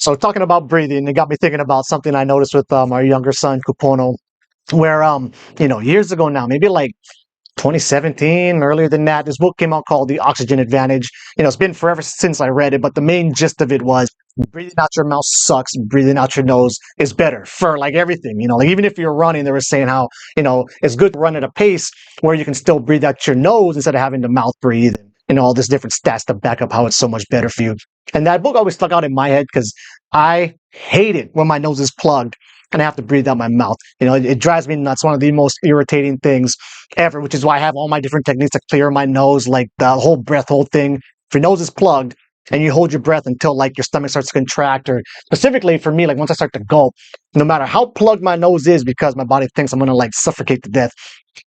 So talking about breathing, it got me thinking about something I noticed with our younger son, Kupono, where years ago now, maybe like 2017, earlier than that, this book came out called The Oxygen Advantage. It's been forever since I read it, but the main gist of it was breathing out your mouth sucks, breathing out your nose is better for like everything. Like even if you're running, they were saying how, it's good to run at a pace where you can still breathe out your nose instead of having to mouth breathe and all this different stats to back up how it's so much better for you. And that book always stuck out in my head because I hate it when my nose is plugged and I have to breathe out my mouth. It drives me nuts. One of the most irritating things ever, which is why I have all my different techniques to clear my nose, like the whole breath hold thing. If your nose is plugged and you hold your breath until like your stomach starts to contract, or specifically for me, like once I start to gulp, no matter how plugged my nose is, because my body thinks I'm gonna like suffocate to death,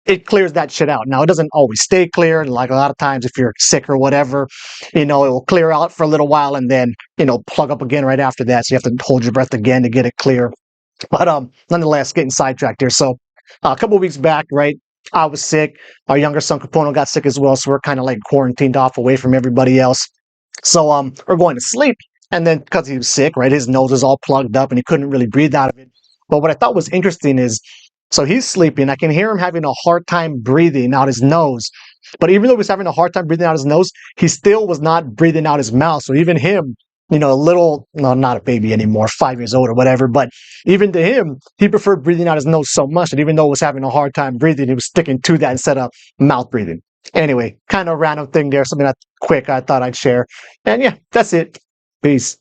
it clears that shit out. Now, it doesn't always stay clear. Like a lot of times, if you're sick or whatever, it will clear out for a little while and then, plug up again right after that. So you have to hold your breath again to get it clear. But nonetheless, getting sidetracked here. So a couple of weeks back, right, I was sick. Our younger son, Capono, got sick as well. So we're kind of like quarantined off away from everybody else. So we're going to sleep. And then because he was sick, right, his nose was all plugged up and he couldn't really breathe out of it. But what I thought was interesting is, so he's sleeping. I can hear him having a hard time breathing out his nose. But even though he was having a hard time breathing out his nose, he still was not breathing out his mouth. So even him, a little, no, not a baby anymore, 5 years old or whatever, but even to him, he preferred breathing out his nose so much that even though he was having a hard time breathing, he was sticking to that instead of mouth breathing. Anyway, kind of random thing there, something that quick I thought I'd share. And yeah, that's it. Peace.